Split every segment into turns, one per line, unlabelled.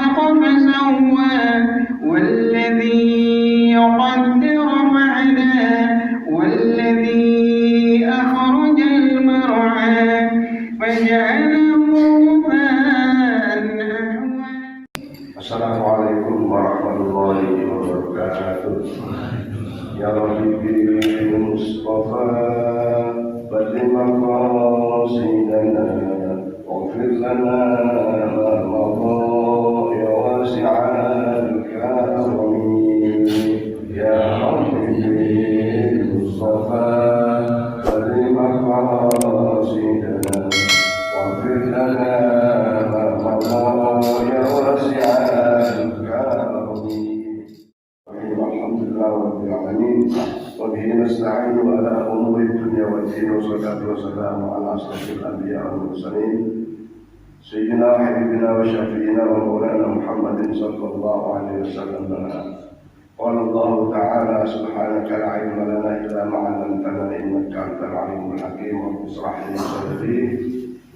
خلق فسوى والذي يقدر فهدى والذي أخرج المرعى فجعله غثاء أحوى.
السلام عليكم ورحمة الله وبركاته. يا ربي بالمصطفى بلغ مقاصدنا واغفر لنا ما مضى يا واسع الكرم. يا ربي بالمصطفى بلغ مقاصدنا واغفر لنا ما مضى يا واسع الكرم. الحمد لله رب العالمين وبه نستعين على امور الدنيا والدين والصلاه والسلام على اشرف الانبياء والمرسلين سيدنا وحبيبنا وشفيعنا ومولانا محمد صلى الله عليه وسلم. قال الله تعالى سبحانك لا علم لنا الا ما علمتنا انك انت العليم الحكيم. رب اشرح لي صدري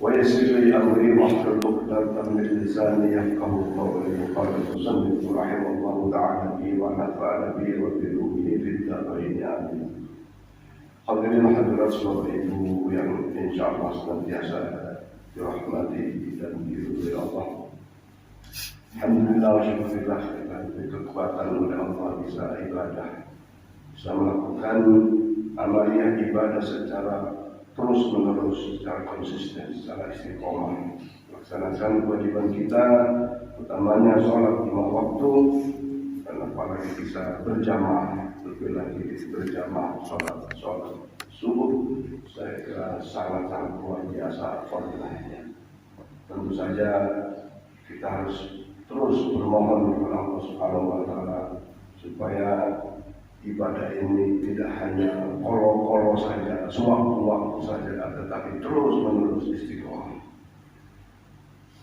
ويسر لي امري واحلل عقدة من لساني يفقهوا قولي. قال المصنف رحمه الله تعالى به ونفعنا به وبالمؤمنين في الدارين امين. Hadirin hadirat saudara ibu yang insyaallah senantiasa dirahmati dan diridhoi Allah. Alhamdulillah wa syukurillah kita diberi kekuatan oleh Allah bisa ibadah, bisa melakukan amaliyah ibadah secara terus menerus, secara konsisten, secara istiqomah, melaksanakan kewajiban kita, utamanya sholat 5 waktu, dan apalagi bisa berjamaah, lebih lagi berjamaah sholat subuh, saya kira sangat-sangat luar biasa fadilahnya. Tentu saja kita harus terus bermohon kepada Allah Subhanahu wa Ta'ala supaya ibadah ini tidak hanya kolo-kolo saja, sewaktu-waktu saja, tetapi terus-menerus istiqomah.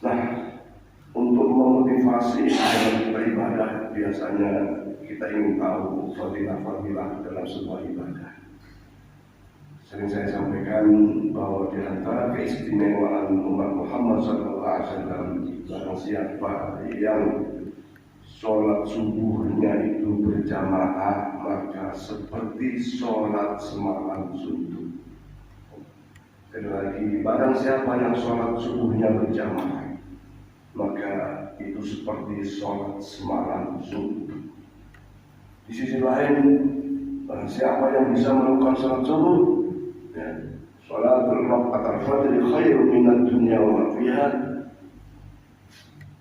Nah, untuk memotivasi dalam beribadah, biasanya kita ingin tahu fadilah-fadilah dalam sebuah ibadah. Sering saya sampaikan bahwa di antara keistimewaan umat Muhammad SAW, barang siapa yang sholat subuhnya itu berjamaah, maka seperti sholat semalam suntuk. Sekali lagi, barang siapa yang sholat subuhnya berjamaah, maka itu seperti sholat semalam suntuk. Di sisi lain, barang siapa yang bisa melakukan sholat subuh, sholatul rakaat al-fajr khairun minad dunya wa ma fiha,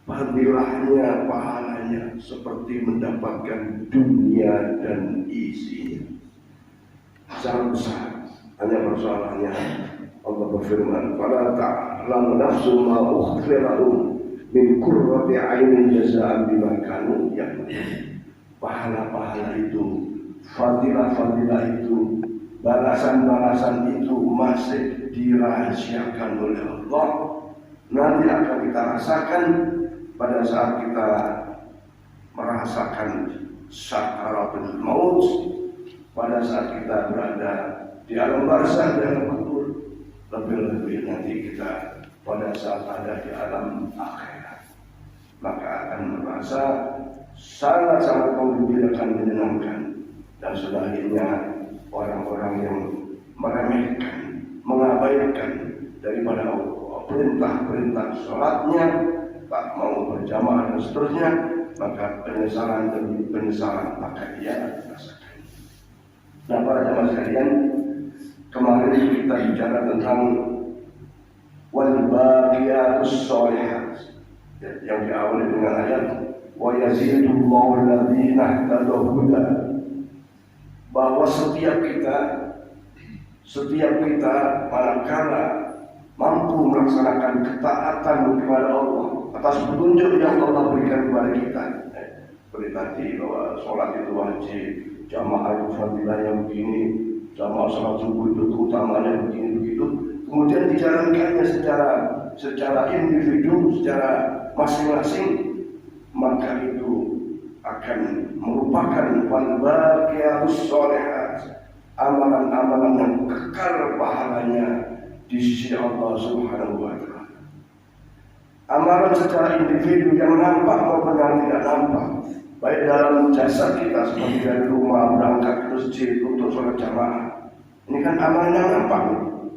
fadilahnya, pahalanya seperti mendapatkan dunia dan isinya. Sangat besar. Hanya persoalannya Allah berfirman, "Fala ta'lamu nafsun ma ukhfiya lahum min qurrati 'ainin jazaa'an bima kanu ya'malun." Pahala-pahala itu, fadilah-fadilah itu, balasan-balasan itu masih dirahasiakan oleh Allah. Nanti akan kita rasakan pada saat kita merasakan sakaratul maut, pada saat kita berada di alam barzakh dan kubur, lebih-lebih nanti kita pada saat ada di alam akhirat, maka akan merasa sangat-sangat menggembirakan, menyenangkan. Dan sebaliknya orang-orang yang meremehkan, mengabaikan daripada perintah-perintah sholatnya, tak mau berjamaah dan seterusnya, maka penyesalan demi penyesalan akan dia rasakan. Nah, para jamaah sekalian, kemarin kita bicara tentang wal baqiyatus sholihat, yang diawali dengan ayat wa yazidullahu alladziina ihtadaw huda, bahwa setiap kita manakala mampu melaksanakan ketaatan kepada Allah atas petunjuk yang Allah berikan kepada kita. Seperti tadi bahwa sholat itu wajib, jamaah itu fadilahnya begini, jamaah sholat subuh itu keutamanya begini begitu. Kemudian dijalankannya secara individu, secara masing-masing, maka itu akan merupakan wal-baqiyatus sholihat, amalan-amalan yang kekal pahalanya di sisi Allah Subhanahu wa Ta'ala. Amalan secara individu yang nampak maupun yang tidak nampak, baik dalam jasad kita seperti dari rumah berangkat ke masjid untuk sholat jamaah. Ini kan amalan yang nampak,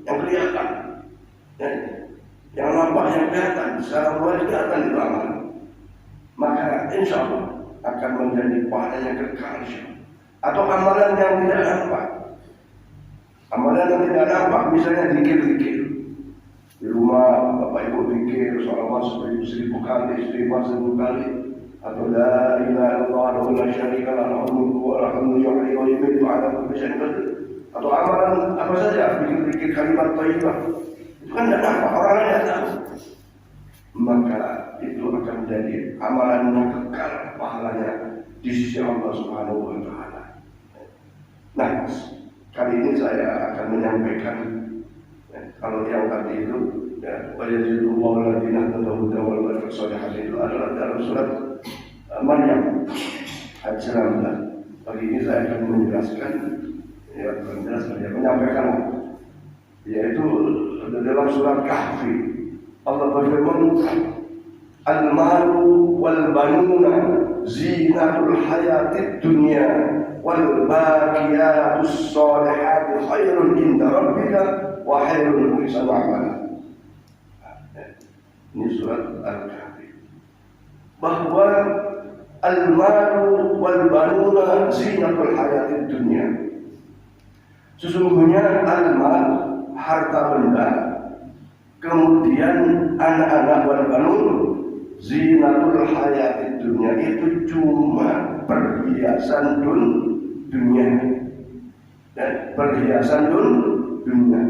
yang kelihatan, ya. Yang nampak, yang kelihatan, secara luar kelihatan itu amalan. Maka insya Allah akan menjadi pahala yang kekal. Atau amalan yang tidak nampak, amalan yang tidak nampak, misalnya zikir-zikir di rumah, bapak ibu zikir sholawat 1000 kali, istighfar 1000 kali, atau la ilaha illallah wa la syarika lahu wa lahu yuhyi wa yumiitu ala kulli syai'in qadir, atau amalan apa saja, zikir kalimat thayyibah, itu kan tidak nampak, orang lain tidak tahu. Maka itu akan menjadi amalan yang kekal pahalanya di sisi Allah Subhanahu wa taala. Nah, kali ini saya akan menyampaikan, kalau yang tadi itu, wajazilullahu alladziina tadawwadu wal barakatuh sholihat itu adalah dalam surat Maryam ayat 19. Pagi ini saya akan menjelaskan, menyampaikan, yaitu dalam surat Kahfi. Allah berfirman, al-malu wal banuna zinatul hayatid dunya wal baqiyatus sholihatu khairun inda rabbika wa khairun hisab amala. Ini surat Al-Kahfi. Bahwa al-malu wal banuna zinatul hayatid dunya. Sesungguhnya al-mal, harta benda, kemudian anak-anak wal banun zinatul hayatid dunya, itu cuma perhiasan dunia, dan perhiasan dunia.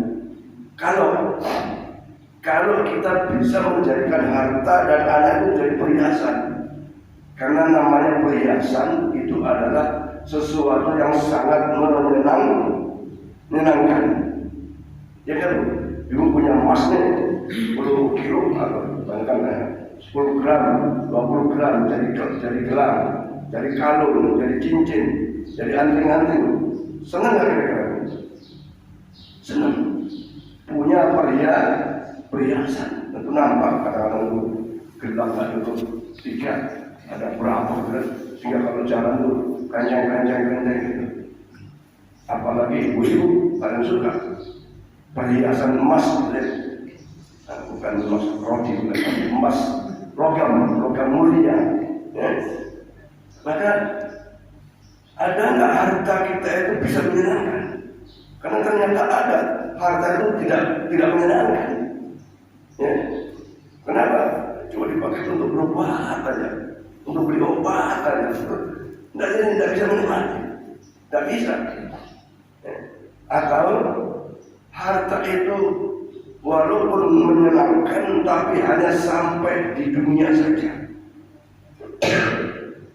Kalau kita bisa menjadikan harta dan anak itu jadi perhiasan, karena namanya perhiasan itu adalah sesuatu yang sangat menyenangkan, ya kan? Ibu punya emasnya 10 kilo atau bahkan 10 gram, 20 gram jadi gelang, jadi kalung, jadi cincin, jadi anting-anting. Senang nggak kira-kira? Senang. Punya perhiasan. Tentu nampak kadang-kadang itu gelap, itu 3, ada berapa kan? Sehingga kalau jalan tuh kencang gitu. Apalagi ibu-ibu paling suka perhiasan emas, bukan emas roti, bukan emas, logam mulia, ya. Maka ada nggak harta kita itu bisa menyenangkan? Karena ternyata ada harta itu tidak menyenangkan, ya. Kenapa? Cuma dipakai untuk berobat aja, untuk beli obat aja, tidak bisa menikmati, tidak bisa. Ya. Atau harta itu walaupun menyenangkan tapi hanya sampai di dunia saja.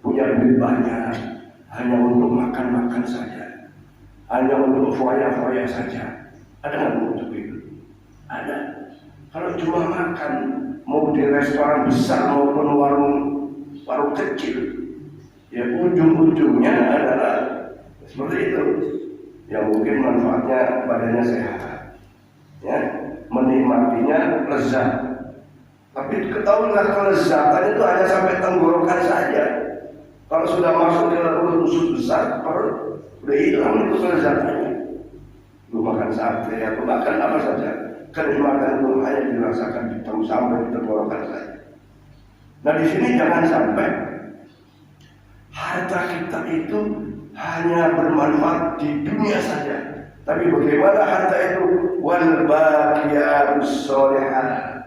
Punya duit banyak hanya untuk makan saja, hanya untuk foya-foya saja. Ada nggak untuk itu? Ada. Kalau cuma makan, mau di restoran besar maupun warung kecil, ya ujung-ujungnya adalah seperti itu. Ya mungkin manfaatnya badannya sehat, ya, menikmatinya lezat. Tapi ketahuilah kelezatan itu hanya sampai tenggorokan saja. Kalau sudah masuk ke usus besar, perut udah hilang itu kelezatannya. Lu makan sate atau makan apa saja, kenikmatan itu hanya dirasakan di sampai di tenggorokan saja. Nah di sini jangan sampai harta kita itu hanya bermanfaat di dunia saja. Tapi bagaimana harta itu? Wal baqiyatus sholihah.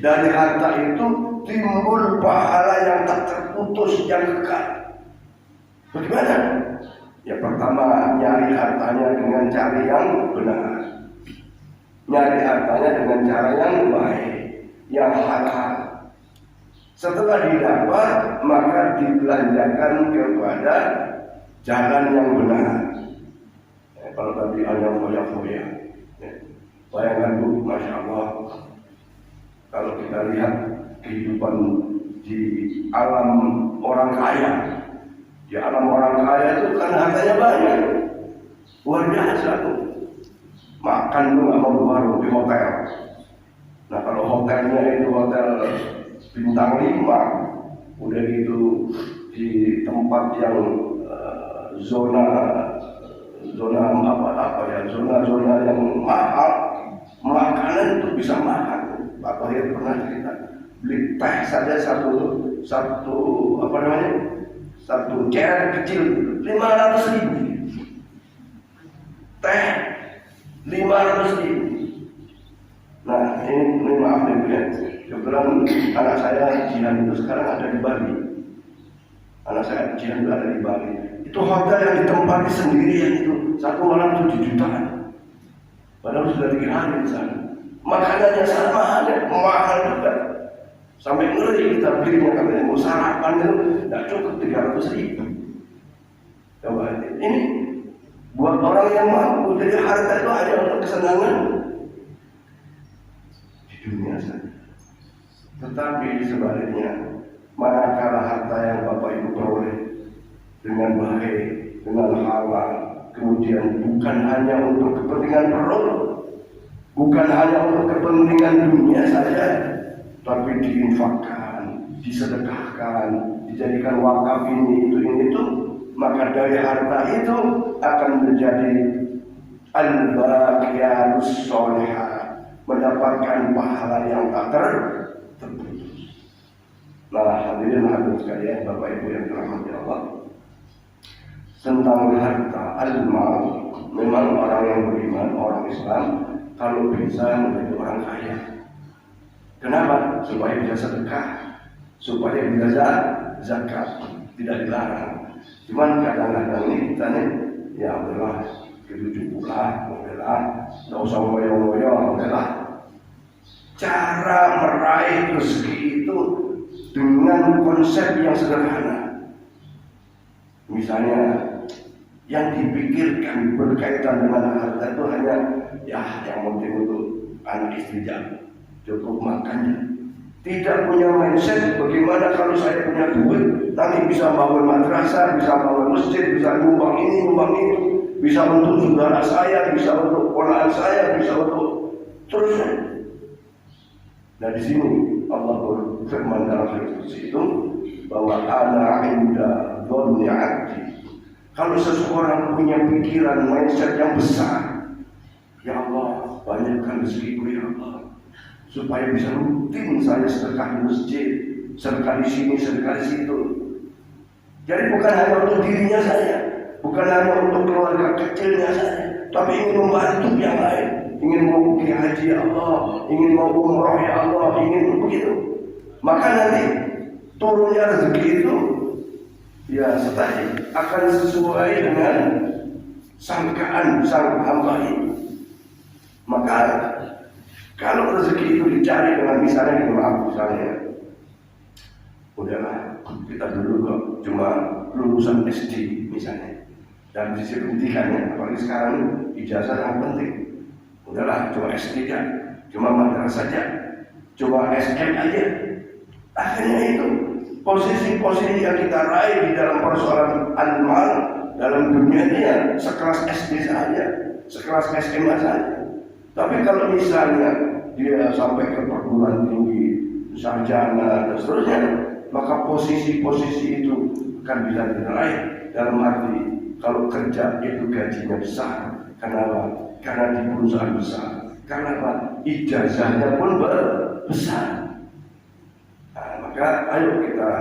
Dari harta itu timbul pahala yang tak terputus, yang kekal. Bagaimana? Ya pertama, nyari hartanya dengan cara yang benar. Nyari hartanya dengan cara yang baik, yang halal. Setelah didapat, maka dibelanjakan kepada jalan yang benar. Kalau tadi hanya foya-foya, bayangkan Bu, Masya Allah, kalau kita lihat kehidupan di alam orang kaya, di alam orang kaya itu kan hartanya banyak, luar biasa tuh. Makan tuh nggak mau warung di hotel. Nah kalau hotelnya itu hotel bintang 5, udah gitu di tempat yang zona yang mahal, makanan itu bisa mahal. Pak Bahir pernah cerita, beli teh saja satu ceret kecil 500.000. Teh 500.000. Nah ini maaf nih ya, kebetulan anak saya jihad itu sekarang ada di Bali. Anak saya jihad itu ada di Bali. Itu hotel yang ditempati sendirian itu 1 malam 7 jutaan. Padahal sudah 3 hari di sana. Makanannya sama ada, mahal juga. Sampai ngeri kita belinya, katanya mau sarapan itu tidak cukup 300.000. Coba ini buat orang yang mampu, jadi harta itu hanya untuk kesenangan di dunia saja. Tetapi sebaliknya, manakala harta yang Bapak Ibu peroleh dengan baik, dengan halal, kemudian bukan hanya untuk kepentingan perut, bukan hanya untuk kepentingan dunia saja, tapi diinfakkan, disedekahkan, dijadikan wakaf ini itu, maka dari harta itu akan menjadi al-baqiyatus sholihah, mendapatkan pahala yang tak terputus. Nah, hadirin sekalian, Bapak Ibu yang dirahmati Allah, tentang harta al-mal, memang orang yang beriman, orang Islam, kalau bisa menjadi orang kaya. Kenapa? Supaya bisa sedekah, supaya bisa zakat, tidak dilarang. Cuman kadang-kadang ini kita nih, ya udahlah, gitu cukuplah, udahlah, nggak usah ngoyo-ngoyo, udahlah. Cara meraih rezeki itu dengan konsep yang sederhana. Misalnya, yang dipikirkan berkaitan dengan harta itu hanya, ya yang penting untuk anak istri cukup makannya. Tidak punya mindset bagaimana kalau saya punya duit, nanti bisa bangun madrasah, bisa bangun masjid, bisa nyumbang ini, nyumbang itu, bisa untuk saudara saya, bisa untuk ponakan saya, bisa untuk terusnya. Nah di sini Allah berfirman dalam hadis itu bahwa ana inda dzanni 'abdi. Kalau seseorang punya pikiran mindset yang besar, ya Allah, banyakkan rezekiku ya Allah, supaya bisa rutin saya sedekah di masjid, sedekah di sini, sedekah di situ. Jadi bukan hanya untuk dirinya saya, bukan hanya untuk keluarga kecilnya saya, tapi ingin membantu yang lain, ingin mau pergi haji ya Allah, ingin mau umroh ya Allah, ingin begitu. Maka nanti turunnya rezeki itu, ya setahun akan sesuai dengan sangkaan sang hamba ini. Maka kalau rezeki itu dicari dengan misalnya udahlah kita dulu kok cuma lulusan SD misalnya, dan sisi pendidikannya, apalagi sekarang ijazah yang penting, udahlah cuma SD aja, cuma madrasah saja, cuma SM aja. Akhirnya itu posisi-posisi yang kita raih di dalam persoalan al-mal dalam dunia ini ya sekelas SD saja, sekelas SMA saja. Tapi kalau misalnya dia sampai ke perguruan tinggi, sarjana dan seterusnya, maka posisi-posisi itu akan bisa diraih. Dalam arti kalau kerja itu gajinya besar, kenapa? Karena di perusahaan besar. Kenapa? Ijazahnya pun besar. Nah, maka ayo kita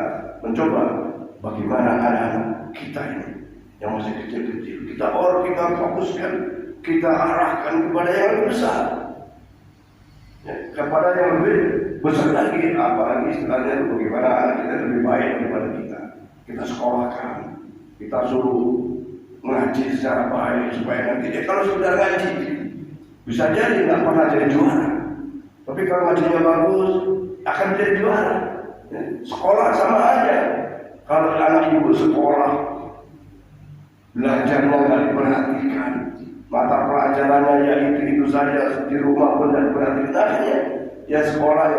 mencoba bagaimana anak-anak kita ini yang masih kecil-kecil, kita fokuskan, kita arahkan kepada yang lebih besar, ya, kepada yang lebih besar lagi, apalagi istilahnya bagaimana anak kita lebih baik daripada kita sekolahkan, kita suruh ngaji secara baik supaya nanti dia kalau sudah ngaji bisa jadi nggak pernah jadi juara, tapi kalau ngajinya bagus akan jadi juara. Ya, sekolah sama aja, kalau anak ibu sekolah belajarnya nggak diperhatikan, mata pelajarannya ya itu saja, di rumah pun tidak diperhatikan, ya sekolah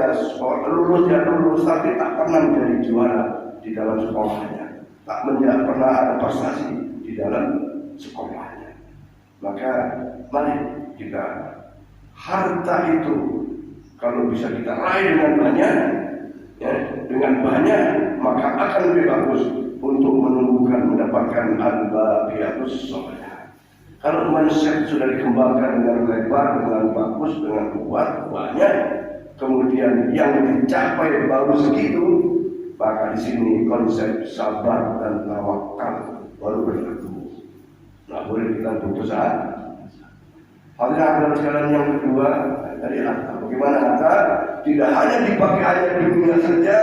lulus tapi tak pernah menjadi juara di dalam sekolahnya, tak pernah ada prestasi di dalam sekolahnya. Maka mari kita harta itu kalau bisa kita raih dengan banyak, ya, dengan banyak maka akan lebih bagus untuk menumbuhkan mendapatkan al-baqiyatus sholihah. Kalau manusia sudah dikembangkan dengan lebar, dengan bagus, dengan kuat, banyak, kemudian yang dicapai baru segitu, maka di sini konsep sabar dan tawakal baru berlaku. Nah, boleh kita putus asa. Hadirin sekalian, yang kedua dari harta. Bagaimana harta tidak hanya dipakai hanya di dunia saja,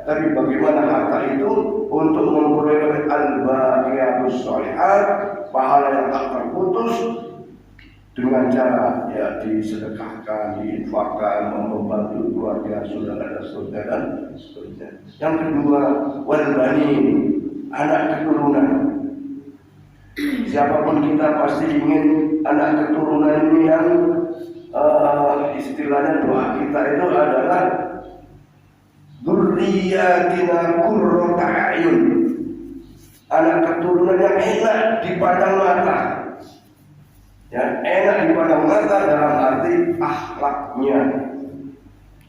tapi bagaimana harta itu untuk memperoleh al-baqiyatus sholihah, pahala yang tak terputus, dengan cara ya disedekahkan, diinfakkan, membantu keluarga, saudara dan saudara dan seterusnya. Yang kedua, wal banin, anak keturunan. Siapapun kita pasti ingin anak keturunan ini yang istilahnya doa kita itu adalah dzurriyyatina qurrata a'yun, anak keturunan yang enak dipandang mata. Ya, enak dipandang mata dalam arti akhlaknya.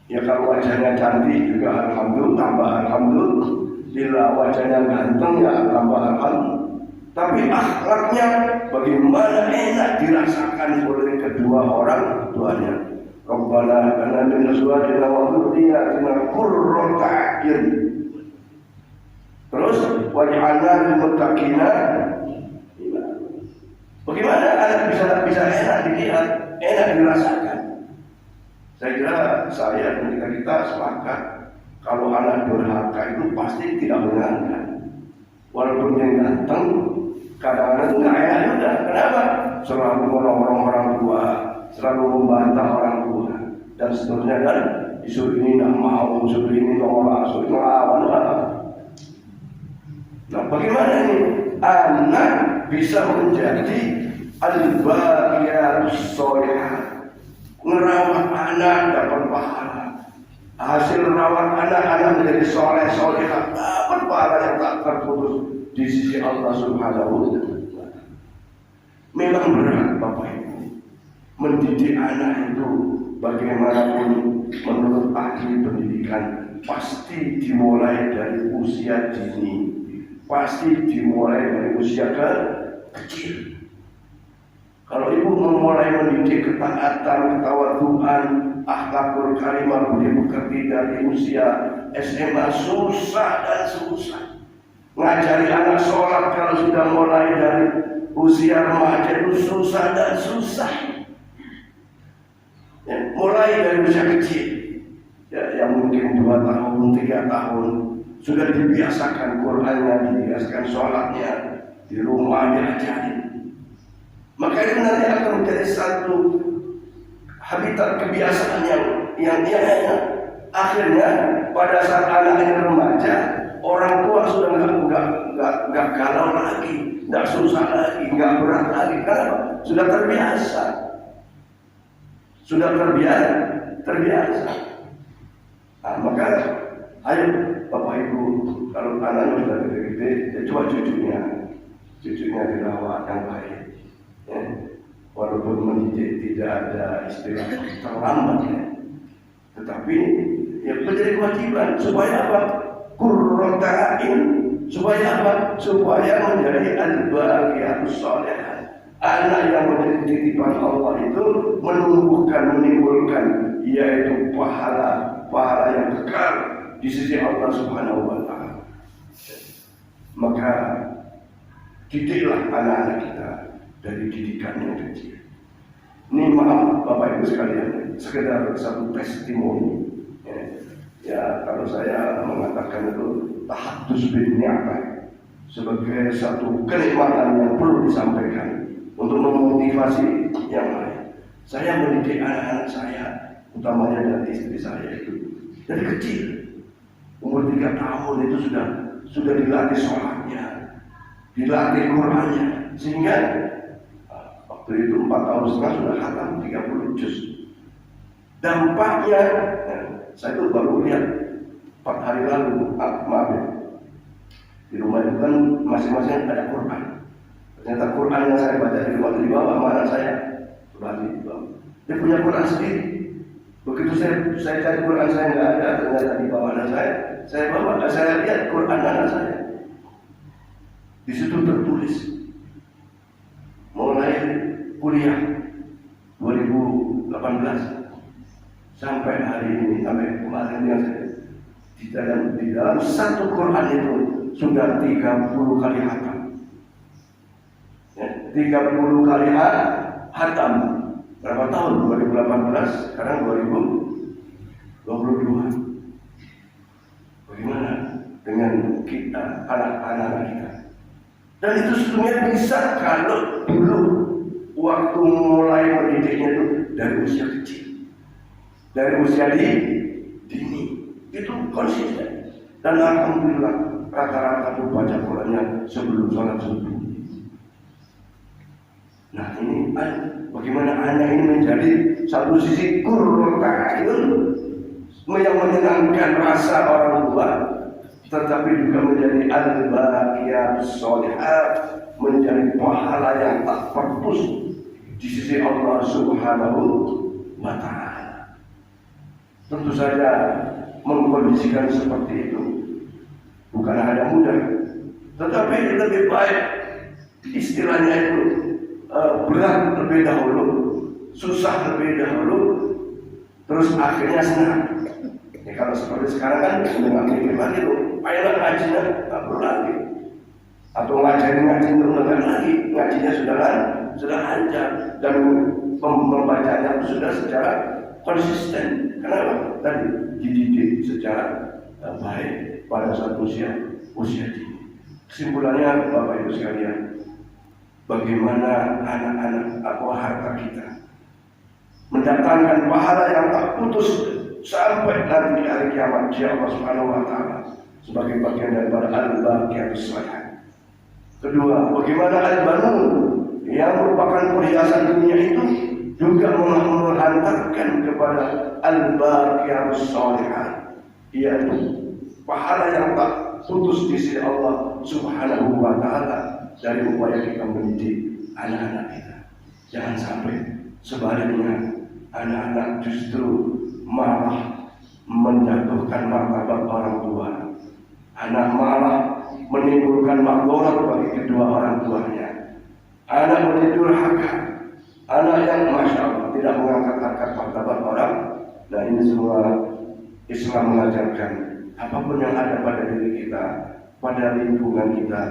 Ya, kalau wajahnya cantik juga alhamdulillah, tambah alhamdulillah. Bila wajahnya ganteng ya tambah alhamdulillah. Tapi akhlaknya bagaimana enak dirasakan oleh kedua orang tuanya. Rabbana lana min azwajina wa dhurriyyatina qurrata a'yun. Terus waj'alna lil muttaqina. Bagaimana anak bisa enak dilihat, enak dirasakan? Saya kira saya dan kita sepakat kalau anak durhaka itu pasti tidak menyenangkan. Walaupun yang ganteng, kadang-kadang nggak enak juga. Kenapa? Selalu menolong orang tua, selalu membantah orang tua, dan seterusnya. Dan isu ini nggak mau, isu ini nolak, isu ini lawan. Nah, bagaimana ini anak bisa menjadi al-baqiyatus sholihah? Ngerawat anak dapat pahala. Hasil merawat anak menjadi soleh solehah, dapat pahala yang tak terputus di sisi Allah Subhanahu wa Ta'ala. Memang berat Bapak Ibu, mendidik anak itu bagaimanapun menurut ahli pendidikan pasti dimulai dari usia dini, pasti dimulai dari usia kecil. Kalau ibu memulai mendidik ketaatan, ketawaduan, akhlakul karimah, budi pekerti dari usia SMA susah dan susah. Ngajari anak sholat kalau sudah mulai dari usia remaja itu susah dan susah. Ya, mulai dari usia kecil, ya, yang mungkin 2 tahun, 3 tahun sudah dibiasakan Qur'annya, dibiasakan sholatnya, di rumah diajarin. Maka itu nanti akan menjadi satu habitat kebiasaan yang akhirnya pada saat anaknya remaja, orang tua sudah nggak galau lagi, nggak susah lagi, nggak berat lagi. Kenapa? Sudah terbiasa, sudah terbiasa. Nah, maka ayo Bapak Ibu, kalau anaknya sudah gede-gede, ya coba cucunya dirawat yang baik. Ya, walaupun mendidik tidak ada istilah terlambat ya, tetapi ya menjadi kewajiban supaya apa? Qurrata a'yun, supaya apa? Supaya menjadi al-baqiyatus sholihah. Anak yang menjadi titipan Allah itu menimbulkan yaitu pahala yang kekal di sisi Allah Subhanahu wa Ta'ala. Maka didiklah anak-anak kita dari didikan yang kecil. Ini maaf Bapak Ibu sekalian, sekedar satu testimoni. Ya, kalau saya mengatakan itu tahaddus bin ni'mah sebagai satu kenikmatan yang perlu disampaikan untuk memotivasi yang lain. Saya mendidik anak-anak saya, utamanya dari istri saya itu dari kecil, umur 3 tahun itu sudah dilatih sholatnya, dilatih Qur'annya, sehingga waktu itu 4 tahun setengah sudah khatam 30 juz. Dampaknya, saya itu baru lihat 4 hari lalu, maaf ya, di rumah itu kan masing-masing ada Quran. Ternyata Quran yang saya baca di rumah di bawah mana saya, di bawah. Dia punya Quran sendiri, Begitu saya cari Quran saya nggak ada, ternyata di bawah anak saya bawa, saya lihat Quran anak saya. Di situ tertulis mulai kuliah 2018 sampai hari ini, sampai kemarin yang di dalam satu Quran itu sudah 30 kali hatam. Ya, 30 kali hatam. Berapa tahun? 2018, sekarang 2022. Bagaimana dengan kita, anak-anak kita? Dan itu sebenarnya bisa kalau dulu waktu mulai mendidiknya itu dari usia kecil, dari usia dini, itu konsisten. Dan alhamdulillah rata-rata itu baca Qurannya sebelum sholat subuh. Nah ini bagaimana anak ini menjadi satu sisi qurratu a'yun yang menyenangkan rasa orang tua, tetapi juga menjadi al-baqiyatus sholihat, menjadi pahala yang tak terputus di sisi Allah Subhanahu wa ta'ala. Tentu saja mengkondisikan seperti itu bukan hal mudah, tetapi lebih baik istilahnya itu berat lebih dahulu, susah lebih dahulu, terus akhirnya senang. Ya, kalau seperti sekarang kan nggak mikir lagi tuh, ayolah ngajinya nggak perlu lagi, atau ngaji udah lagi, ngajinya sudah lancar dan membacanya sudah secara konsisten. Kenapa? Tadi dididik secara baik pada saat usia dini. Kesimpulannya Bapak Ibu sekalian, bagaimana anak-anak atau harta kita mendatangkan pahala yang tak putus sampai nanti di hari kiamat di Allah Subhanahu wa ta'ala sebagai bagian daripada al-baqiyatus sholihat. Kedua, bagaimana al-banun yang merupakan perhiasan dunia itu juga menghantarkan kepada al-baqiyatus sholihat, yaitu pahala yang tak putus di sisi Allah Subhanahu wa ta'ala dari upaya kita mendidik anak-anak kita. Jangan sampai sebaliknya anak-anak justru malah menjatuhkan martabat orang tua. Anak malah menimbulkan makdarat bagi kedua orang tuanya. Anak menjadi durhaka. Anak yang masya Allah tidak mengangkat harkat martabat orang. Nah ini semua Islam mengajarkan. Apapun yang ada pada diri kita, pada lingkungan kita,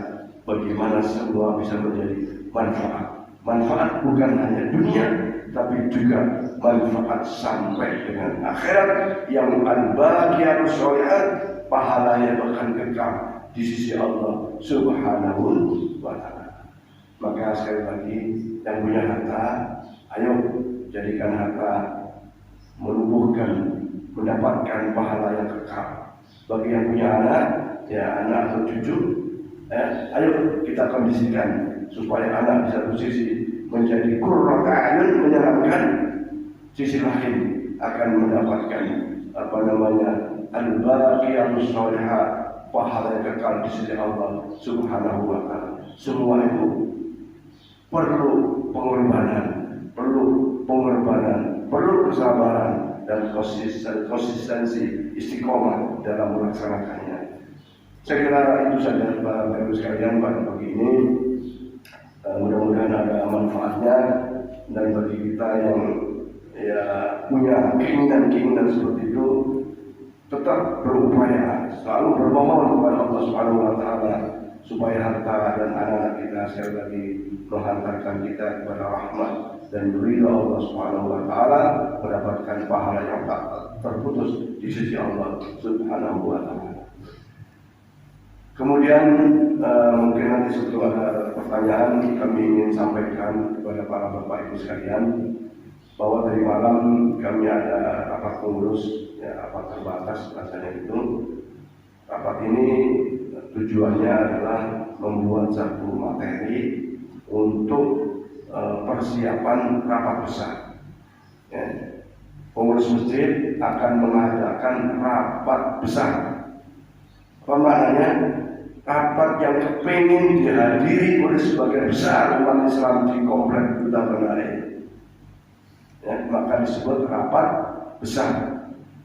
bagaimana semua bisa menjadi manfaat. Manfaat bukan hanya dunia, tapi juga manfaat sampai dengan akhirat yang al-baqiyatus sholihat, pahalanya bahkan kekal di sisi Allah Subhanahu wa ta'ala. Maka sekali lagi yang punya harta, ayo jadikan harta menumbuhkan, mendapatkan pahala yang kekal. Bagi yang punya anak, ya anak atau cucu, ayo kita kondisikan supaya anak di satu sisi menjadi qurratu a'yun, menyenangkan, sisi lain akan mendapatkan al-baqiyatus sholihat, pahala yang kekal di sisi Allah Subhanahu wa ta'ala. Semua itu perlu pengorbanan, perlu kesabaran dan konsistensi istiqomah dalam melaksanakannya. Saya kira itu saja Bapak Ibu sekalian pada pagi ini. Mudah-mudahan ada manfaatnya, dan bagi kita yang punya keinginan seperti itu, tetap berupaya selalu bermohon kepada Allah Subhanahu wa ta'ala supaya harta dan anak-anak kita sekali lagi menghantarkan kita kepada rahmat dan ridha Allah Subhanahu wa ta'ala, mendapatkan pahala yang tak terputus di sisi Allah Subhanahu wa ta'ala. Kemudian mungkin nanti sebelum ada pertanyaan, kami ingin sampaikan kepada para Bapak Ibu sekalian bahwa tadi malam kami ada rapat pengurus, rapat terbatas rasanya itu. Rapat ini tujuannya adalah membuat satu materi untuk persiapan rapat besar. Pengurus masjid akan mengadakan rapat besar. Apa maknanya? Rapat yang kepingin dihadiri oleh sebagian besar umat Islam di komplek Duta Benari. Maka disebut rapat besar.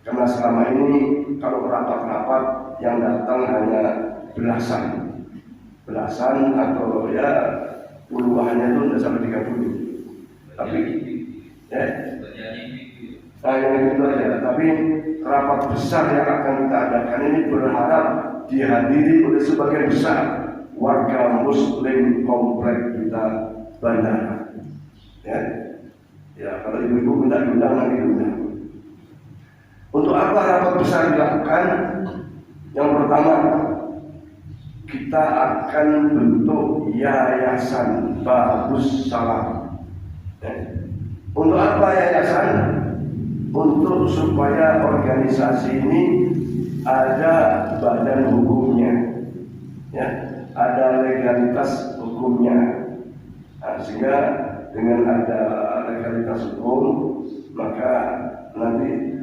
Karena selama ini kalau rapat-rapat yang datang hanya belasan atau ya puluhannya itu sudah sampai 30. Tapi ya, nah yang itu aja. Tapi rapat besar yang akan kita adakan ini berharap dihadiri oleh sebagian besar warga Muslim komplek kita bandara. Ya kalau ibu-ibu minta diundang nanti diundang. Untuk apa rapat besar dilakukan? Yang pertama, kita akan bentuk yayasan Babus Salam. Untuk apa yayasan? Untuk supaya organisasi ini ada badan hukumnya, ya, ada legalitas hukumnya. Nah, sehingga dengan ada legalitas hukum, maka nanti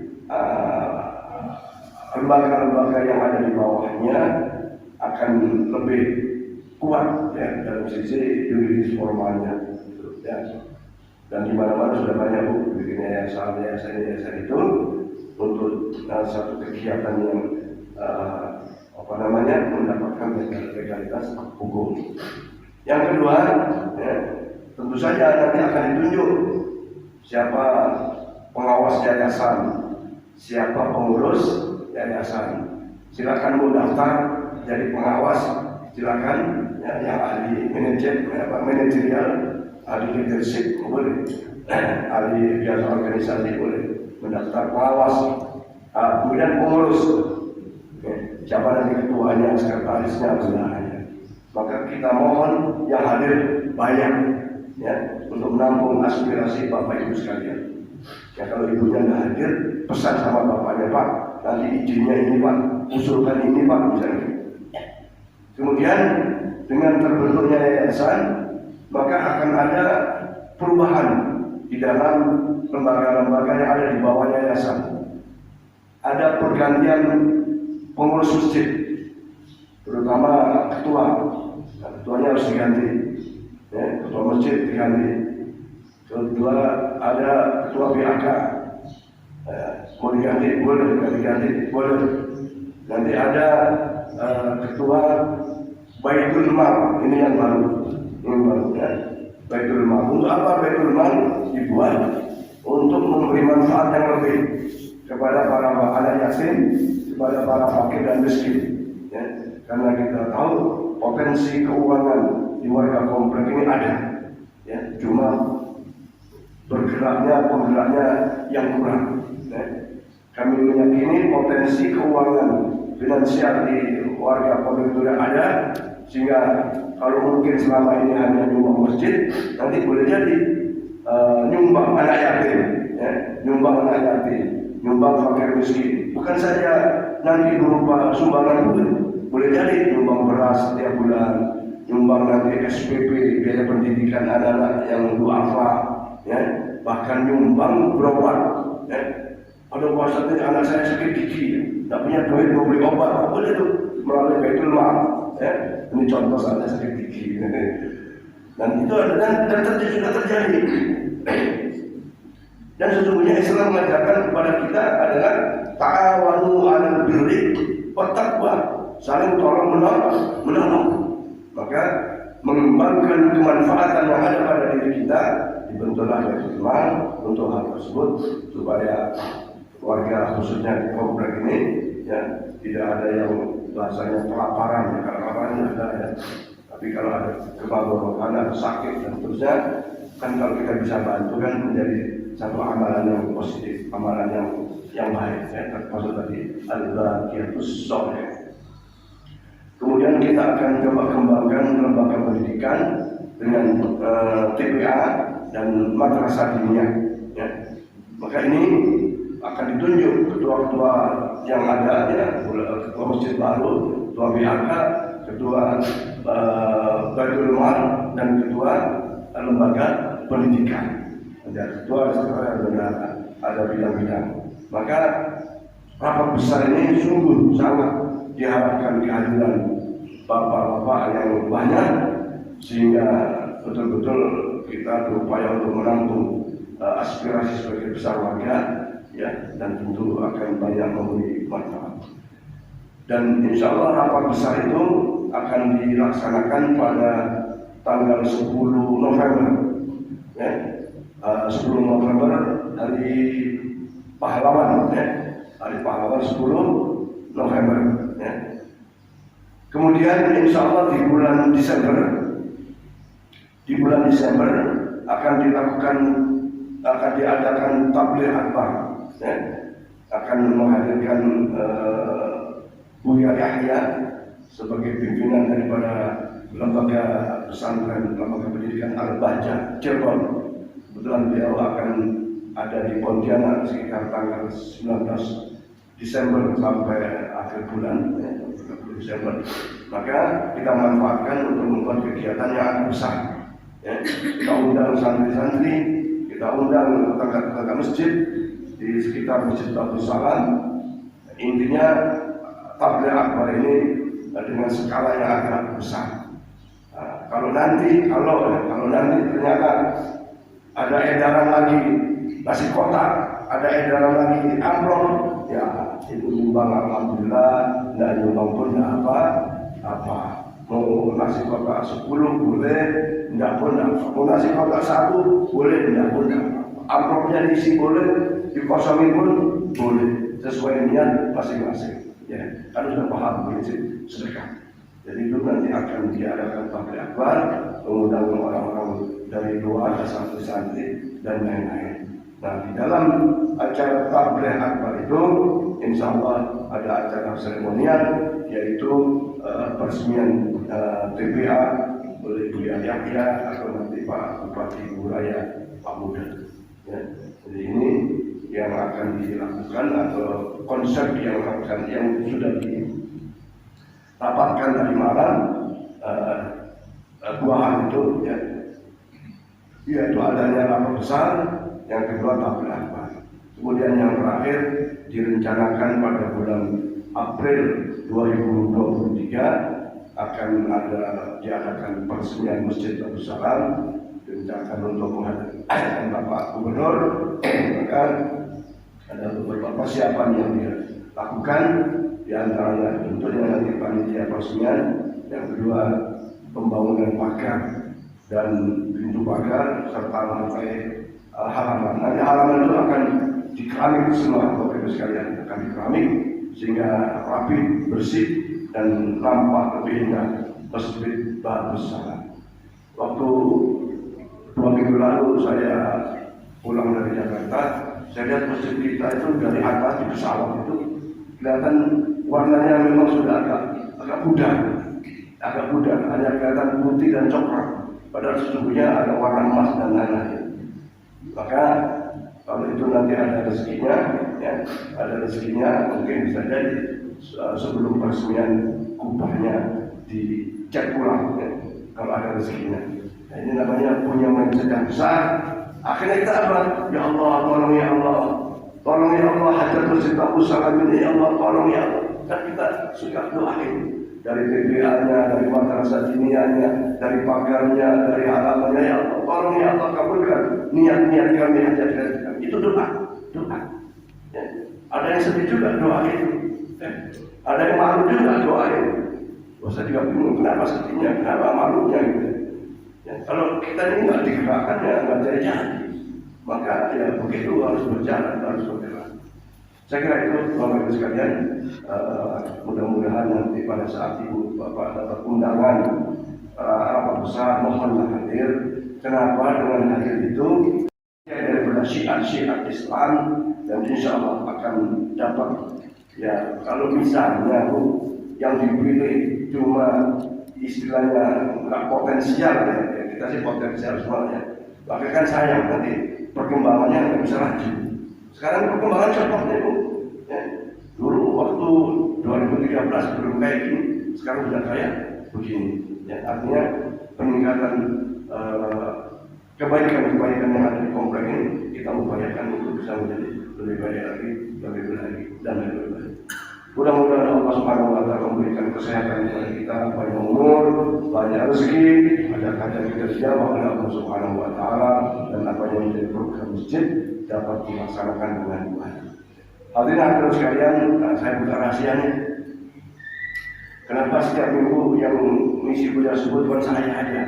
lembaga-lembaga yang ada di bawahnya akan lebih kuat ya dalam sisi yuridis formalnya, ya. Dan di mana-mana sudah banyak bikin yayasan itu untuk satu kegiatan yang mendapatkan legalitas hukum. Yang kedua, ya, tentu saja nanti akan ditunjuk siapa pengawas yayasan, siapa pengurus yayasan. Silakan mau daftar jadi pengawas, silakan ya, yang ahli manajerial, ahli leadership boleh, ahli biasa organisasi boleh mendaftar pengawas. Kemudian pengurus, siapa nanti ketuanya, sekretarisnya, bendaharanya. Maka kita mohon yang hadir banyak ya untuk menampung aspirasi Bapak Ibu sekalian. Ya kalau ibunya nggak hadir, pesan sama bapaknya, Pak, nanti idenya ini Pak, usulkan ini Pak, misalnya. Kemudian dengan terbentuknya yayasan, maka akan ada perubahan di dalam lembaga-lembaga yang ada di bawah yayasan. Ada pergantian pengurus masjid, terutama ketua. Nah, ketuanya harus diganti, ya, ketua masjid diganti. Kedua ada ketua BAK, mau diganti boleh, diganti boleh. Nanti ada ketua Baitul Mal, ini yang baru, ya. Baitul Mal. Untuk apa Baitul Mal dibuat? Untuk memberi manfaat yang lebih kepada para anak yatim, kepada para fakir dan miskin. Ya. Karena kita tahu potensi keuangan di warga komplek ini ada, ya, cuma penggeraknya yang kurang. Kami meyakini potensi keuangan finansial di warga komplek itu ada, sehingga kalau mungkin selama ini hanya nyumbang masjid, nanti boleh jadi nyumbang anak yatim, ya, nyumbang anak yatim, nyumbang fakir miskin. Bukan saja nanti berupa sumbangan boleh jadi nyumbang beras setiap bulan, nyumbang nanti SPP biaya pendidikan anak-anak yang duafa, ya, bahkan nyumbang berobat. Ya. Pada puasa itu anak saya sakit gigi, tak punya duit mau beli obat, boleh tuh melalui Baitul Mal. Ya. Ini contoh saya sakit gigi. Dan itu dan sudah terjadi. Dan sesungguhnya Islam mengajarkan kepada kita adalah ta'awanu 'alal birri wat taqwa, saling tolong menolong. Maka mengembangkan kemanfaatan yang ada pada diri kita, dibentuklah Baitul Mal untuk hal tersebut supaya warga khususnya di komplek ini ya tidak ada yang bahasanya kelaparan, kelaparan ada ya. Tapi kalau ada kebablasan, ada sakit dan seterusnya, kan kalau kita bisa bantu kan menjadi satu amalan yang positif, amalan yang baik ya, termasuk tadi al-baqiyatus shalih. Kemudian kita akan coba kembangkan lembaga pendidikan dengan TPA dan madrasah diniyah. Ya. Maka ini akan ditunjuk ketua-ketua yang ada, ya, ketua masjid baru, ketua BAK, ketua Baitul Mal, dan ketua lembaga pendidikan. Ada ketua, ada bidang-bidang. Maka rapat besar ini sungguh sangat diharapkan kehadiran bapak-bapak yang banyak, sehingga betul-betul kita berupaya untuk menampung aspirasi sebagai besar warga ya, dan tentu akan banyak memberi manfaat. Dan insya Allah rapat besar itu akan dilaksanakan pada tanggal 10 November, ya. 10 November hari pahlawan, ya. Hari pahlawan 10 November, ya. Kemudian insya Allah di bulan Desember akan diadakan tabligh akbar, ya. Akan menghadirkan Buya Yahya sebagai pimpinan daripada lembaga pesantren, lembaga pendidikan Al-Bahjah Cirebon. Kebetulan beliau akan ada di Pontianak sekitar tanggal 19 Desember sampai akhir bulan, ya, Desember. Maka kita manfaatkan untuk membuat kegiatan yang agak besar, ya. Kita undang santri-santri, kita undang tetangga-tetangga masjid di sekitar Masjid Abdul Salam. Intinya tabligh akbar ini dengan skala yang agak besar. Kalau nanti ternyata ada edaran lagi nasi kotak, ada edaran lagi amplop, ya itu nyumbang alhamdulillah, tidak nyumbang pun tidak apa. Mau nasi kotak 10 boleh, tidak pun apa. Mau nasi kotak 1 boleh, tidak pun apa. Amplopnya diisi boleh, dikosongi pun boleh, sesuai niat masing-masing. Ya, kan sudah paham prinsip sedekah. Jadi itu nanti akan diadakan tabligh akbar, mengundang orang-orang dari luar, santri-santri dan lain-lain. Nah, di dalam acara tabligh akbar itu, insya Allah ada acara seremonial, yaitu peresmian TPA oleh Buya Yahya atau nanti Pak Bupati Buraya Pak Muda. Ya, jadi ini yang akan dilakukan atau konsep yang sudah dirapatkan tadi malam, 2 hal itu, ya, yaitu adanya rapat besar, yang kedua tabligh akbar. Kemudian yang terakhir direncanakan pada bulan April 2023 akan diadakan peresmian Masjid Abdul Salam, direncanakan untuk menghadirkan Bapak Gubernur. Maka ada beberapa persiapan yang dilakukan, di antaranya tentunya nanti panitia peresmian, yang kedua pembangunan pagar dan pintu pagar serta lantai halaman. Nanti halaman itu akan dikeramik semua, Bapak Ibu sekalian, akan dikeramik sehingga rapi, bersih dan nampak lebih indah Masjid Abdul Salam. Waktu 2 minggu lalu saya pulang dari Jakarta, saya lihat masjid kita itu dari atas di pesawat itu kelihatan warnanya memang sudah agak pudar, hanya kelihatan putih dan coklat. Padahal sesungguhnya ada warna emas dan lain-lain. Maka kalau itu nanti ada rezekinya, ya, mungkin bisa jadi sebelum peresmian kubahnya dicat ulang, ya, kalau ada rezekinya. Nah, ini namanya punya mindset yang besar. Akhirnya kita apa? Ya Allah, tolong ya Allah, tolong ya Allah, hajat Masjid Abdul Salam ini, ya Allah, tolong ya Allah. Dan kita suka doain dari TPA-nya, dari madrasah diniyahnya, dari pagarnya, dari halamannya, ya Allah, tolong ya Allah, kabulkan niat-niat kami, hajat kami. Itu doa. Ya. Ada yang sedih juga doain, ya. Ada yang malu juga doain. Saya juga bingung kenapa sedihnya, kenapa malunya gitu. Ya, kalau kita ini nggak digerakkan, ya nggak jadi. Maka ya begitu harus berjalan, harus bergerak. Saya kira itu Bapak Ibu sekalian. Mudah-mudahan nanti pada saat Ibu Bapak dapat undangan rapat besar, mohonlah hadir. Kenapa dengan hadir itu? Daripada syiar-syiar Islam, dan insya Allah akan dapat. Ya, kalau misalnya yang dipilih cuma istilahnya nggak potensial, ya, kita sih potensial semuanya. Maka kan sayang nanti perkembangannya nggak bisa laju. Sekarang perkembangan cepat ya Bu. Ya. Dulu waktu 2013 belum kayak gini, sekarang sudah kayak begini. Ya, artinya peningkatan kebaikan-kebaikan yang ada di komplek ini kita upayakan untuk bisa menjadi lebih baik lagi, dan lebih baik. Mudah-mudahan Allah Subhanahu wa Ta'ala memberikan kesehatan kepada kita, panjang umur, banyak rezeki, hajat-hajat kita dijawab oleh Allah Subhanahu wa Ta'ala, dan apa yang menjadi program masjid dapat dilaksanakan dengan baik. Hadirin hadirat sekalian, saya buka rahasianya. Kenapa setiap minggu yang misi kuliah subuh bukan saya aja?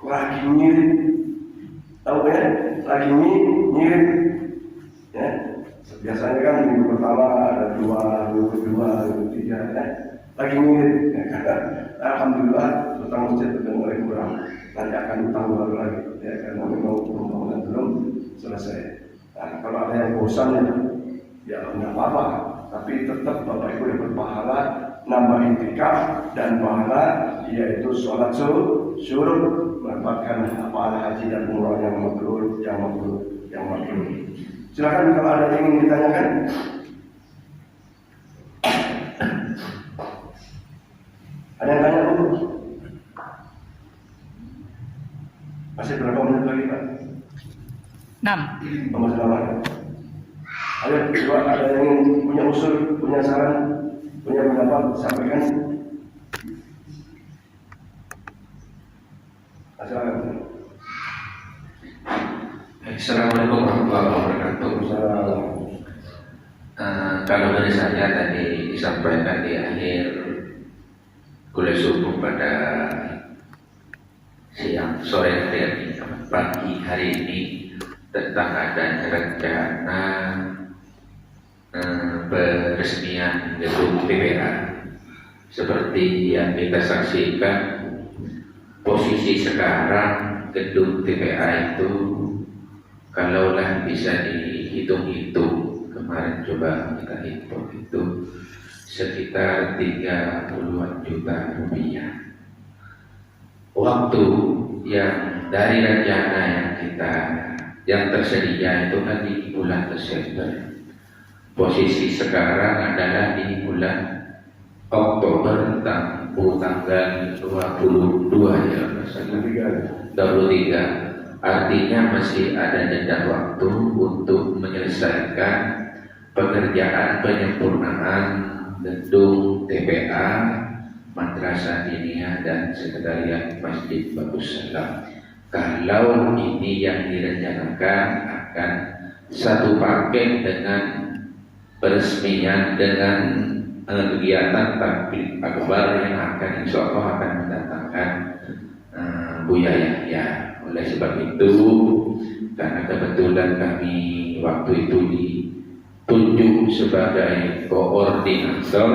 Lagi ngirit, tahu ya? Lagi ngirit, ya. Biasanya kan minggu pertama ada 2, minggu kedua, minggu ketiga, ya. Lagi ngirit. Ya. Alhamdulillah, utang masjid sudah mulai kurang. Nanti akan utang baru lagi, ya, karena memang pembangunan belum selesai. Nah, kalau ada yang bosan ya nggak apa-apa, tapi tetap Bapak Ibu dapat pahala nambah intikaf dan pahala yaitu sholat syuruk, mendapatkan pahala haji dan umrah yang mabrur. Silakan kalau ada yang ingin ditanyakan. Ada yang tanya dulu? Masih berapa menit lagi Pak?
6.
Masih lama. Ayo, coba ada yang punya usul, punya saran, punya pendapat, sampaikan. Silakan.
Assalamualaikum warahmatullahi wabarakatuh. Kalau dari saya tadi disampaikan di akhir kuliah subuh pada sore hari ini, pagi hari ini, tentang adanya rencana peresmian gedung TPA. Seperti yang kita saksikan, posisi sekarang gedung TPA itu kalaulah bisa dihitung-hitung, kemarin coba kita hitung itu sekitar 30-an juta rupiah. Waktu yang dari rencana yang tersedia itu kan di bulan Desember. Posisi sekarang adalah di bulan Oktober tanggal 22 ya, 23. Artinya masih ada jeda waktu untuk menyelesaikan pekerjaan penyempurnaan gedung TPA, Madrasah Diniyah dan Sekretariat Masjid Bagus Salam. Kalau ini yang direncanakan akan satu paket dengan peresmian dengan kegiatan takbir akbar yang akan insya Allah akan mendatangkan Buya Yahya. Oleh sebab itu, karena kebetulan kami waktu itu ditunjuk sebagai koordinator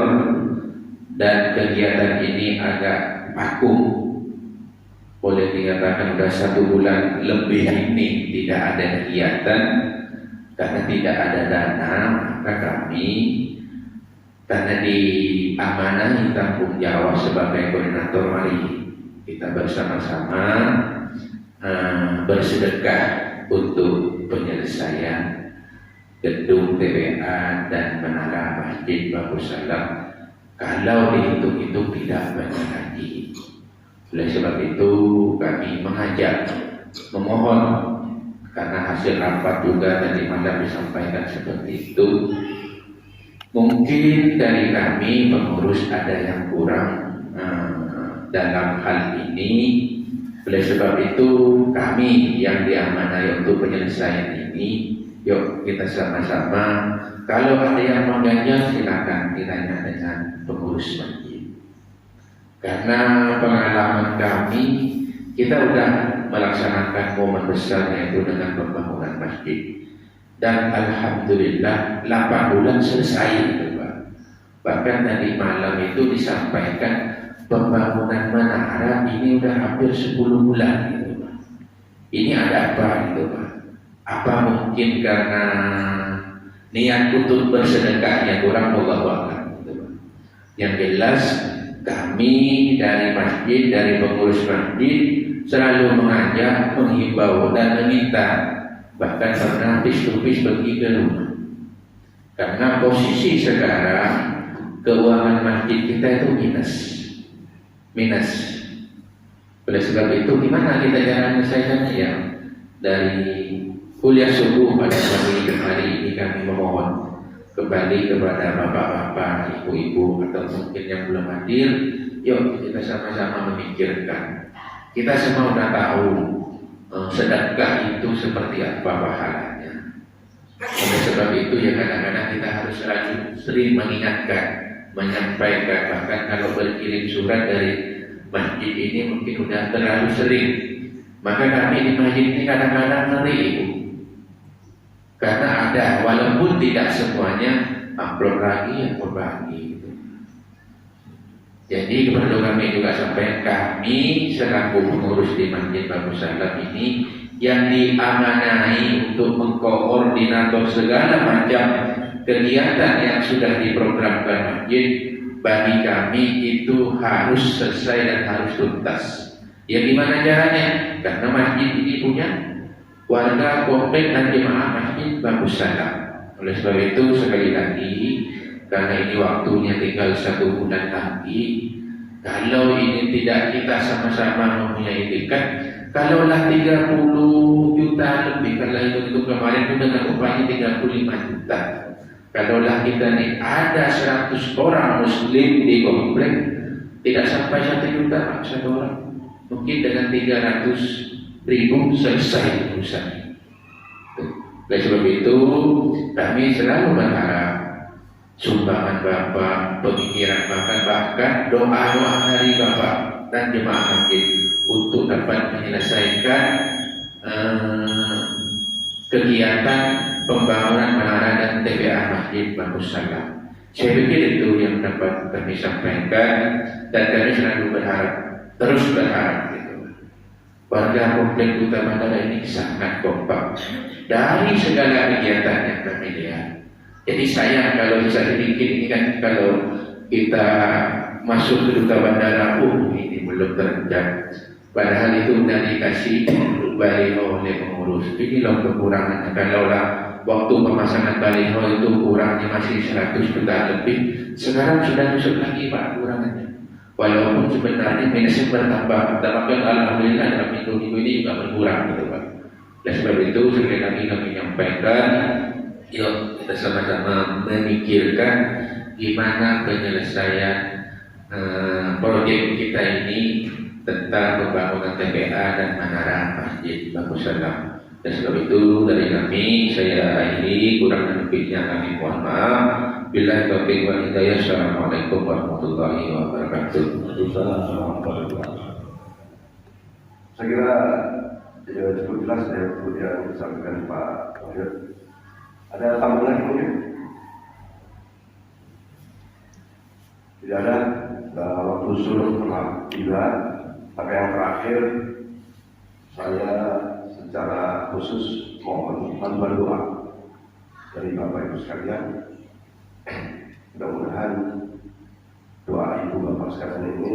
dan kegiatan ini agak vakum, boleh dikatakan sudah 1 bulan lebih ini tidak ada kegiatan karena tidak ada dana. Maka kami, karena diamanahi tanggung jawab sebagai koordinator, mari kita bersama-sama bersedekah untuk penyelesaian gedung TPA dan menara Masjid Bagus Salam. Kalau dihitung-hitung tidak banyak lagi. Oleh sebab itu kami mengajak, memohon, karena hasil rapat juga tadi malam disampaikan seperti itu. Mungkin dari kami pengurus ada yang kurang dalam hal ini. Oleh sebab itu kami yang diamanai untuk penyelesaian ini, yuk kita sama-sama. Kalau ada yang mau ganjal silakan ditanya dengan pengurus masjid. Karena pengalaman kami, kita sudah melaksanakan momen besar yaitu dengan pembangunan masjid. Dan alhamdulillah 8 bulan selesai, bahkan tadi malam itu disampaikan pembangunan menara ini udah hampir 10 bulan gitu, Pak. Ini ada apa gitu, Pak? Apa mungkin karena niat untuk bersedekahnya kurang, wallahu a'lam gitu, Pak. Yang jelas kami dari masjid, dari pengurus masjid selalu mengajak, menghimbau dan meminta, bahkan pernah habis-habis pergi ke rumah. Karena posisi sekarang keuangan masjid kita itu minus. Oleh sebab itu gimana kita cara menyelesaikannya ya? Dari kuliah subuh pada hari ini kami memohon kembali kepada bapak-bapak, ibu-ibu atau mungkin yang belum hadir, yuk kita sama-sama memikirkan. Kita semua sudah tahu sedekah itu seperti apa pahalanya. Oleh sebab itu ya kadang-kadang kita harus sering mengingatkan, menyampaikan. Bahkan kalau berkirim surat dari masjid ini mungkin sudah terlalu sering, maka kami di masjid ini kadang-kadang ngeri, Ibu. Karena ada, walaupun tidak semuanya amplop lagi yang berbagi. Jadi perlu kami juga sampaikan, kami selaku pengurus di Masjid Bagus Salam ini yang diamanai untuk mengkoordinator segala macam kegiatan yang sudah diprogramkan masjid, bagi kami itu harus selesai dan harus tuntas. Ya gimana caranya? Karena masjid ini punya warga komplek dan jemaah Masjid Bagus Salam. Oleh sebab itu sekali lagi, karena ini waktunya tinggal 1 bulan lagi, kalau ini tidak kita sama-sama mempunyai tiket, kalaulah 30 juta lebih, kalau itu kemarin itu dengan upahnya 35 juta. Kalaulah kita nih ada 100 orang muslim di komplek, tidak sampai 1 juta Pak, 1 orang. Mungkin dengan 300.000 selesai urusannya. Oleh sebab itu kami selalu berharap sumbangan Bapak, pemikiran Bapak, bahkan doa-doa dari Bapak dan jemaah masjid untuk dapat menyelesaikan kegiatan pembangunan menara dan TPA Masjid Bagus Salam. Saya pikir itu yang dapat kami sampaikan, dan kami selalu berharap, terus berharap gitu. Warga komplek utama Mandala ini sangat kompak dari segala kegiatan yang kami lihat. Jadi sayang kalau bisa sedikit ini kan, kalau kita masuk ke duta bandara, ini belum terenjang. Padahal itu sudah dikasih baliho oleh pengurus. Ini loh kekurangannya. Kalaulah waktu pemasangan baliho itu kurangnya masih 100 juta lebih, sekarang sudah masuk lagi Pak kurangannya. Walaupun sebenarnya minusnya bertambah, tapi alhamdulillah dalam minggu ini juga berkurang gitu Pak. Dan sebab itu sekali lagi kami menyampaikan, yuk kita sama-sama memikirkan gimana penyelesaian proyek kita ini tentang pembangunan TPA dan menara Masjid Bagus Salam. Dan sebab itu dari kami, saya akhiri, kurang lebihnya kami mohon maaf. Billahi taufiq wal hidayah. Assalamualaikum warahmatullahi wabarakatuh.
Saya kira ya cukup jelas ya yang disampaikan Pak Wahid. Ada tambahan lagi mungkin? Tidak ada. Waktu suruh telah tiba. Maka yang terakhir, saya secara khusus mohon bantuan doa dari Bapak Ibu sekalian. Mudah-mudahan doa Ibu Bapak sekalian ini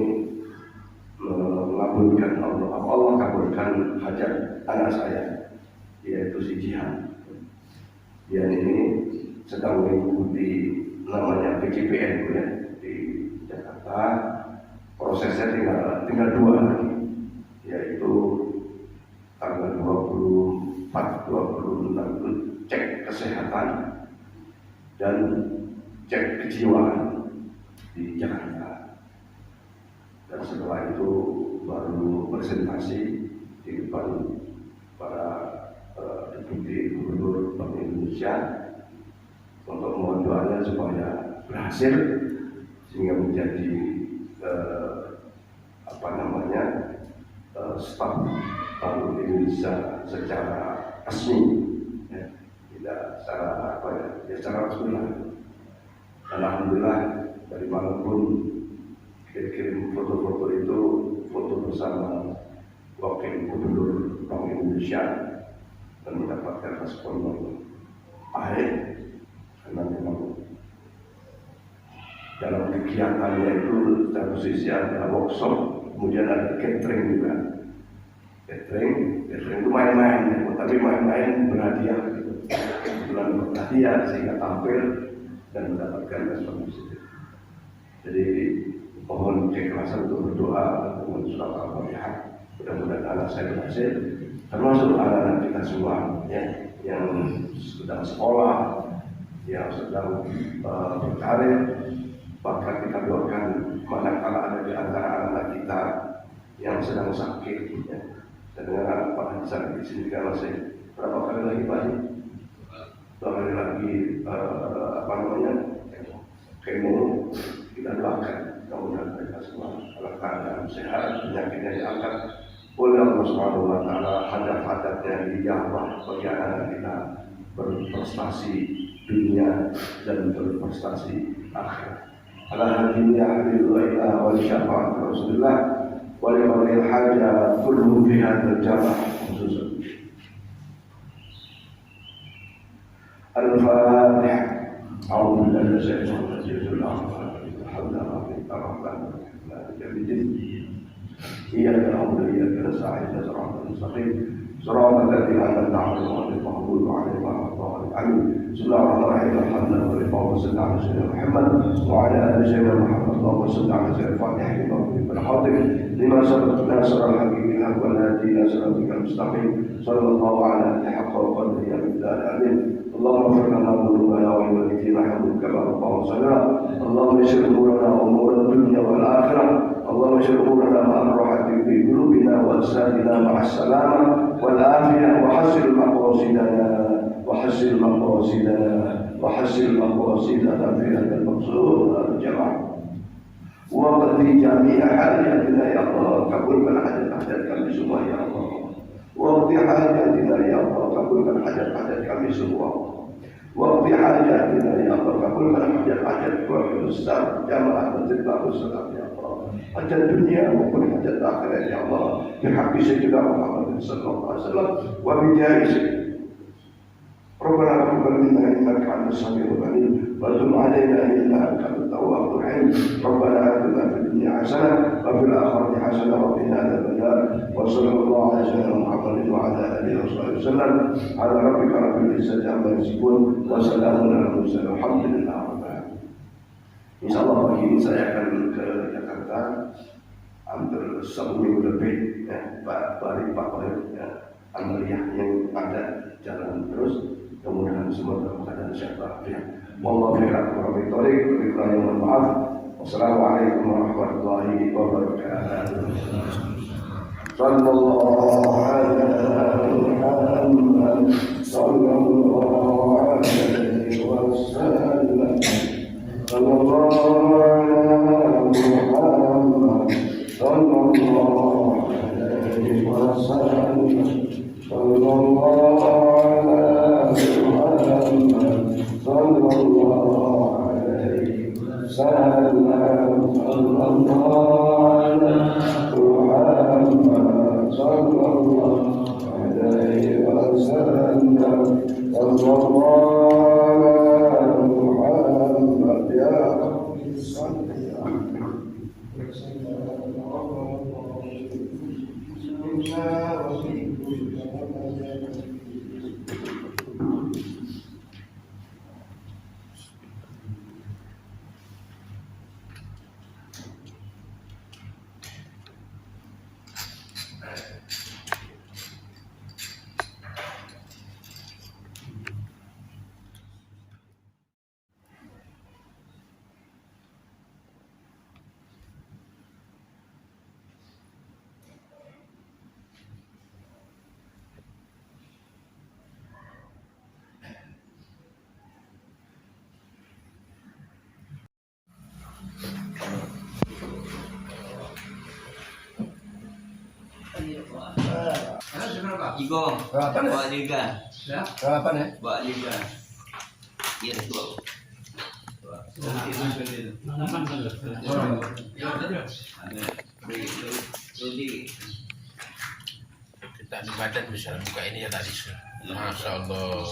mengabulkan Allah kabulkan hajat anak saya, yaitu si Jihan. Dia ini sedang mengikuti namanya PKPN ya, di Jakarta. Prosesnya tinggal 2 lagi, yaitu tanggal 24-26 cek kesehatan dan cek kejiwaan di Jakarta. Dan setelah itu baru presentasi di depan para deputi gubernur Bank Indonesia untuk mohon doanya supaya berhasil sehingga menjadi staf Bank Indonesia secara resmi, ya, tidak secara secara resmi lah. Dan alhamdulillah dari manapun kirim foto-foto itu, foto bersama wakil gubernur Bank Indonesia, dan mendapatkan respon yang baik karena memang dalam kegiatannya itu satu sisi ada workshop, kemudian ada catering juga. Catering itu main-main, tapi main-main berhadiah, kebetulan berhadiah sehingga tampil dan mendapatkan respon positif. Jadi mohon keikhlasan untuk berdoa dengan surat Al-Fatihah. Mudah-mudahan anak saya berhasil, termasuk anak-anak kita semua ya, yang sedang sekolah, yang sedang berkarir. Bahkan kita doakan manakala ada di antara anak-anak kita yang sedang sakit, ya. Dan dengan anak Pak Haji sakit di sini kan masih berapa kali lagi Pak? 2 kali sekali lagi kemo, kita doakan mudah-mudahan mereka semua dalam keadaan sehat, penyakitnya diangkat oleh Allah Subhanahu wa Ta'ala, hadap-hadapnya dijawab bagi anak kita berprestasi dunia dan berprestasi akhirat. Ala hadhihi alhamdulillah wa syafa'at Rasulullah wa li wal haja kullu fi hadzal jama' khususan. Al-Fatihah. A'udzu billahi minasy syaithanir rajim. Alhamdulillah rabbil alamin. إياك نعبد وإياك نستعين اهدنا الصراط المستقيم صراط الذين أنعمت عليهم غير المغضوب عليهم ولا الضالين. بسم الله الرحمن الرحيم. الحمد لله اللهم صل على سيدنا محمد وعلى آل سيدنا محمد. اللهم صل على سيدنا الفاتح بالحاضر لما سبق ناصر الحق بالحق والهادي إلى صراطك المستقيم صلى الله على حق وقدره ومقدار العظيم. اللهم اغفر لنا ذنوبنا ولوالدينا كما ربنا صغيرا. اللهم يسر أمورنا وأمور الدنيا والآخرة. اللهم اشف امورنا مع الراحه في قلوبنا واجسادنا مع السلامه والعافيه وحسن مقاصدنا في هذا المقصود الجماعه وقضي جميع حاجاتنا يا الله. قبل حاجات kami semua ya Allah. وقضي حاجاتنا يا الله. قبل حاجات kami semua. وقضي حاجاتنا يا الله. قبل حاجات keluarga besar jamaah masjid Darussalam ya Allah. Hajat dunia maupun hajat akhirat ya Allah. Bihaqi sayyidina Muhammad sallallahu alaihi wasallam wa bijahi Rabbana taqabbal minna innaka antas samiul alim wa tub alaina innaka antat tawwabur rahim. Rabbana atina fid dunya hasanah wa fil akhirati hasanah wa qina adzaban nar. Wa sallallahu ala sayyidina Muhammadin wa ala alihi wasallam. Ala rabbika rabbil izzati amma yasifun wa salamun alal mursalin walhamdulillahi rabbil alamin. Insyaallah pagi ini saya akan ke Jakarta hampir 1 minggu lebih ya, Pak Amaliyah yang ada jalan terus, kemudian semua dalam keadaan sehat walafiat. Wallahu khairan wa billahi wa maaf. Wassalamualaikum warahmatullahi wabarakatuh. Sallallahu alaihi Muhammad sallallahu alaihi wasallam. Sallallahu alaihi Muhammad sallallahu alaihi wasallam. Sallallahu alaihi Muhammad sallallahu alaihi wasallam. Sallallahu alaihi Muhammad sallallahu alaihi wasallam. Sallallahu alaihi Muhammad ya Rabbi salli
Igo, bawa liga.
Berapa nih?
Bawa liga. Iya, itu.
Kita di badan bisa buka ini ya tadi. Masya Allah.